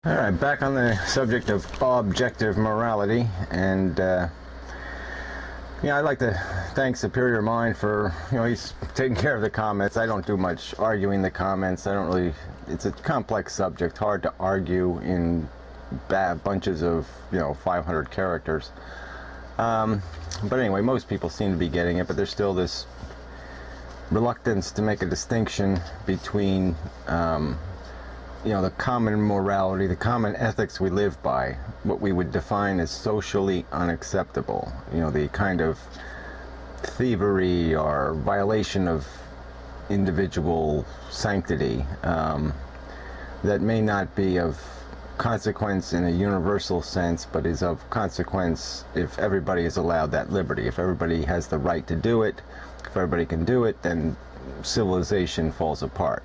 All right, back on the subject of objective morality, and I'd like to thank Superior Mind for, he's taking care of the comments. I don't do much arguing the comments. I don't really, it's a complex subject, hard to argue in bunches of, 500 characters. But anyway, most people seem to be getting it, but there's still this reluctance to make a distinction between the common morality, the common ethics we live by, what we would define as socially unacceptable, the kind of thievery or violation of individual sanctity that may not be of consequence in a universal sense, but is of consequence if everybody is allowed that liberty. If everybody has the right to do it, if everybody can do it, then civilization falls apart.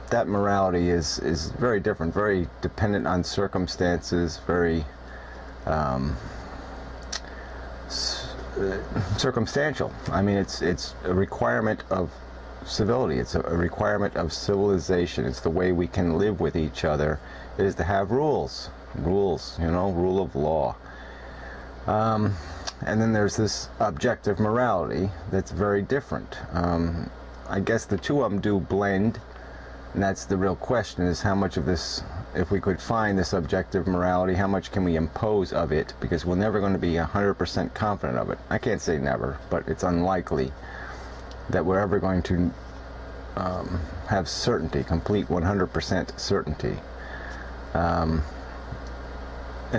That morality is very different, very dependent on circumstances, very circumstantial. I mean, it's a requirement of civility. It's a requirement of civilization. It's the way we can live with each other. It is to have rules, rule of law. And then there's this objective morality that's very different. I guess the two of them do blend. And that's the real question, is how much of this, if we could find this objective morality, how much can we impose of it? Because we're never going to be 100% confident of it. I can't say never, but it's unlikely that we're ever going to have certainty, complete 100% certainty. And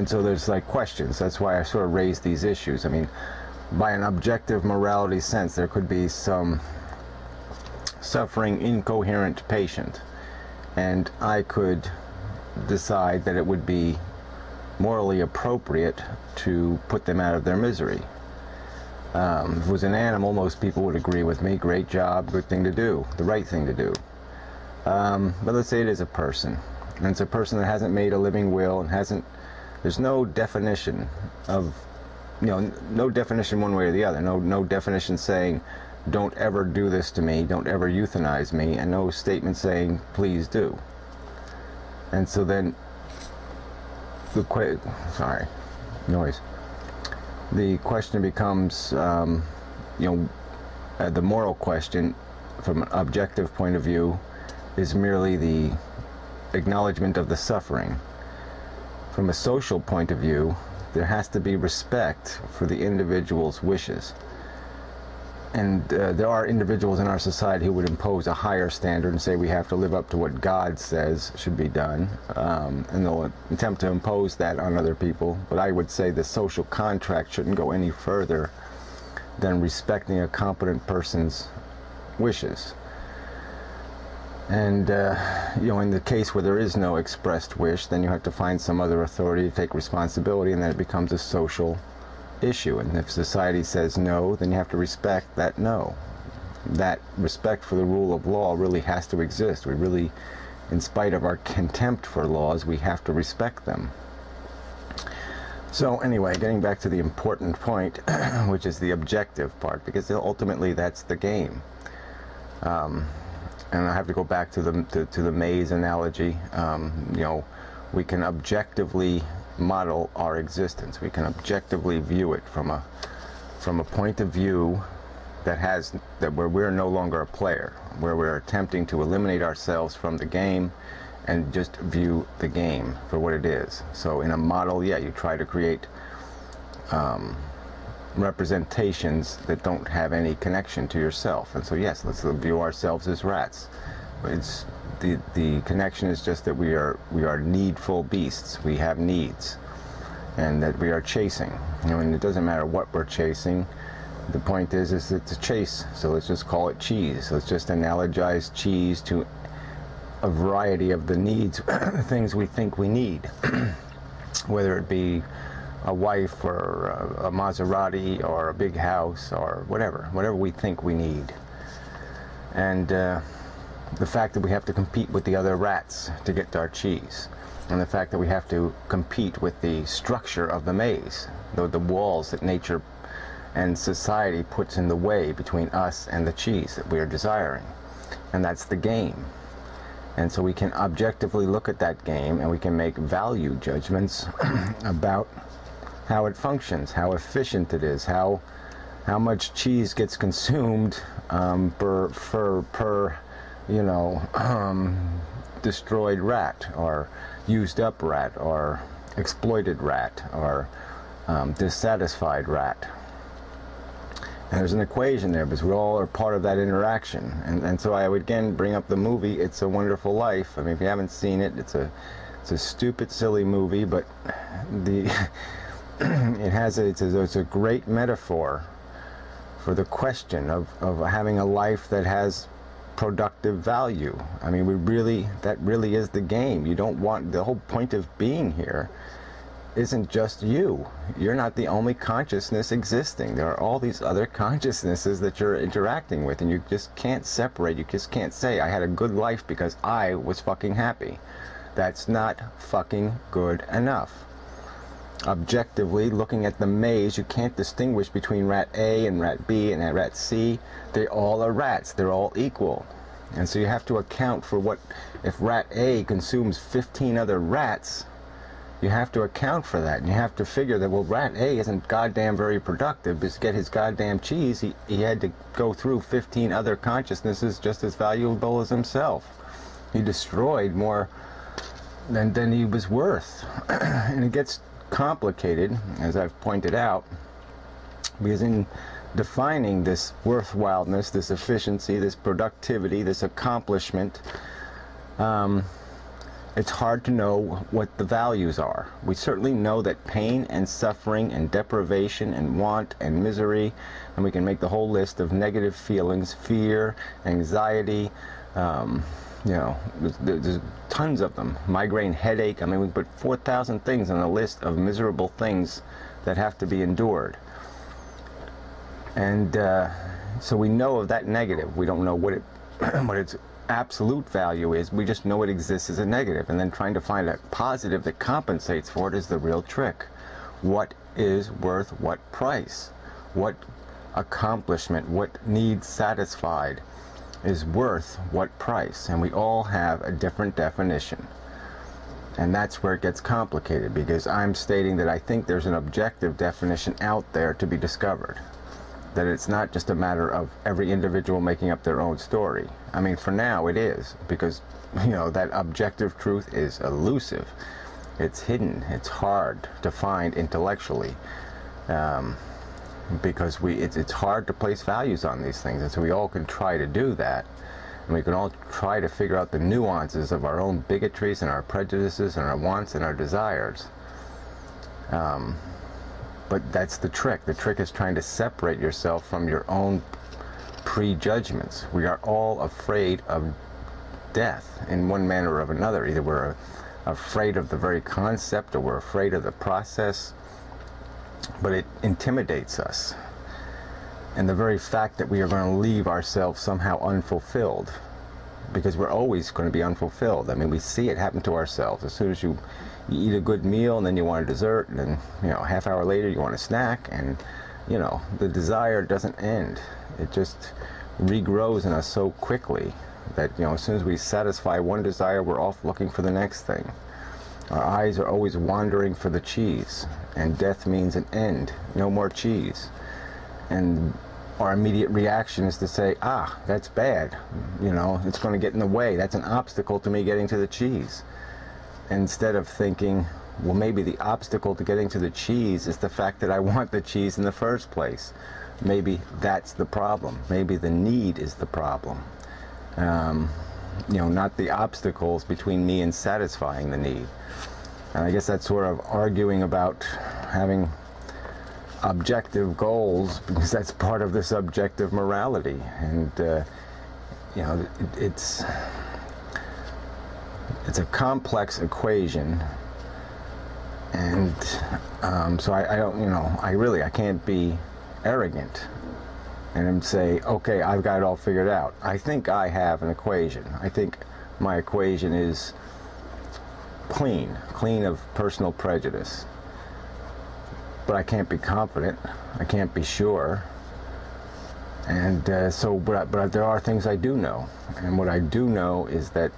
so there's like questions. That's why I sort of raised these issues. I mean, by an objective morality sense, there could be some suffering, incoherent patient, and I could decide that it would be morally appropriate to put them out of their misery. If it was an animal, most people would agree with me. Great job, good thing to do, the right thing to do. But let's say it is a person, and it's a person that hasn't made a living will and there's no definition of, no definition one way or the other, no definition saying don't ever do this to me, don't ever euthanize me, and no statement saying please do. And so then the question becomes, the moral question from an objective point of view is merely the acknowledgement of the suffering. From a social point of view, there has to be respect for the individual's wishes. And there are individuals in our society who would impose a higher standard and say we have to live up to what God says should be done, and they'll attempt to impose that on other people. But I would say the social contract shouldn't go any further than respecting a competent person's wishes. And in the case where there is no expressed wish, then you have to find some other authority to take responsibility, and then it becomes a social issue. And if society says no, then you have to respect that no. That respect for the rule of law really has to exist. We really, in spite of our contempt for laws, we have to respect them. So anyway, getting back to the important point, which is the objective part, because ultimately that's the game. And I have to go back to the maze analogy. We can objectively model our existence. We can objectively view it from a point of view where we're no longer a player, where we're attempting to eliminate ourselves from the game and just view the game for what it is. So in a model, you try to create representations that don't have any connection to yourself. And so yes, let's view ourselves as rats. It's the connection is just that we are needful beasts. We have needs, and that we are chasing. And it doesn't matter what we're chasing. The point is it's a chase. So let's just call it cheese. Let's just analogize cheese to a variety of the needs, things we think we need, whether it be a wife or a Maserati or a big house or whatever we think we need. And the fact that we have to compete with the other rats to get our cheese, and the fact that we have to compete with the structure of the maze, the walls that nature and society puts in the way between us and the cheese that we are desiring. And that's the game. And so we can objectively look at that game and we can make value judgments about how it functions, how efficient it is, how much cheese gets consumed per you know, destroyed rat, or used up rat, or exploited rat, or dissatisfied rat. And there's an equation there because we all are part of that interaction. And so I would again bring up the movie It's a Wonderful Life. I mean, if you haven't seen it, it's a stupid, silly movie, but it's a great metaphor for the question of having a life that has productive value. I mean, that really is the game. You don't want, the whole point of being here isn't just you. You're not the only consciousness existing. There are all these other consciousnesses that you're interacting with, and you just can't separate. You just can't say, I had a good life because I was fucking happy. That's not fucking good enough. Objectively, looking at the maze, you can't distinguish between rat A and rat B and rat C. They all are rats. They're all equal. And so you have to account for what, if rat A consumes 15 other rats, you have to account for that. And you have to figure that, well, rat A isn't goddamn very productive. Because to get his goddamn cheese, he had to go through 15 other consciousnesses just as valuable as himself. He destroyed more than he was worth. And it gets complicated, as I've pointed out, because in defining this worthwhileness, this efficiency, this productivity, this accomplishment, it's hard to know what the values are. We certainly know that pain and suffering and deprivation and want and misery, and we can make the whole list of negative feelings, fear, anxiety, you know, there's tons of them. Migraine, headache. I mean, we put 4,000 things on a list of miserable things that have to be endured. And so we know of that negative. We don't know what its absolute value is. We just know it exists as a negative. And then trying to find a positive that compensates for it is the real trick. What is worth what price? What accomplishment, what need satisfied is worth what price? And we all have a different definition. And that's where it gets complicated, because I'm stating that I think there's an objective definition out there to be discovered. That it's not just a matter of every individual making up their own story. I mean, for now it is, because, you know, that objective truth is elusive. It's hidden. It's hard to find intellectually. Because it's hard to place values on these things, and so we all can try to do that, and we can all try to figure out the nuances of our own bigotries and our prejudices and our wants and our desires. But that's the trick. The trick is trying to separate yourself from your own prejudgments. We are all afraid of death in one manner or another. Either we're afraid of the very concept, or we're afraid of the process. But it intimidates us. And the very fact that we are going to leave ourselves somehow unfulfilled, because we're always going to be unfulfilled. I mean, we see it happen to ourselves. As soon as you eat a good meal, and then you want a dessert, and then, you know, a half hour later you want a snack, and, you know, the desire doesn't end. It just regrows in us so quickly that, you know, as soon as we satisfy one desire, we're off looking for the next thing. Our eyes are always wandering for the cheese, and death means an end, no more cheese. And our immediate reaction is to say, ah, that's bad, you know, it's going to get in the way, that's an obstacle to me getting to the cheese. Instead of thinking, well, maybe the obstacle to getting to the cheese is the fact that I want the cheese in the first place. Maybe that's the problem. Maybe the need is the problem. You know, not the obstacles between me and satisfying the need. And I guess that's sort of arguing about having objective goals, because that's part of this objective morality. And you know, it's a complex equation, and so I don't, you know, I can't be arrogant and say, okay, I've got it all figured out. I think I have an equation. I think my equation is clean of personal prejudice. But I can't be confident. I can't be sure. And but there are things I do know. And what I do know is that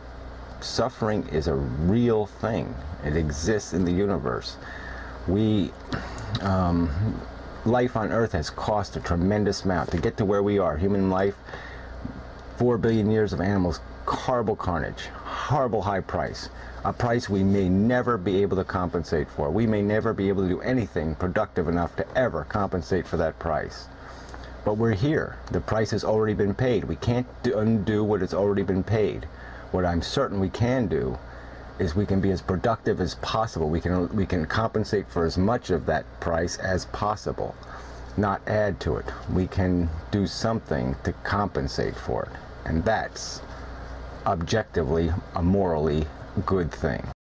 Suffering is a real thing. It exists in the universe. Life on Earth has cost a tremendous amount. To get to where we are, human life, 4 billion years of animals, horrible carnage, horrible high price. A price we may never be able to compensate for. We may never be able to do anything productive enough to ever compensate for that price. But we're here. The price has already been paid. We can't undo what has already been paid. What I'm certain we can do is we can be as productive as possible. We can compensate for as much of that price as possible, not add to it. We can do something to compensate for it. And that's objectively a morally good thing.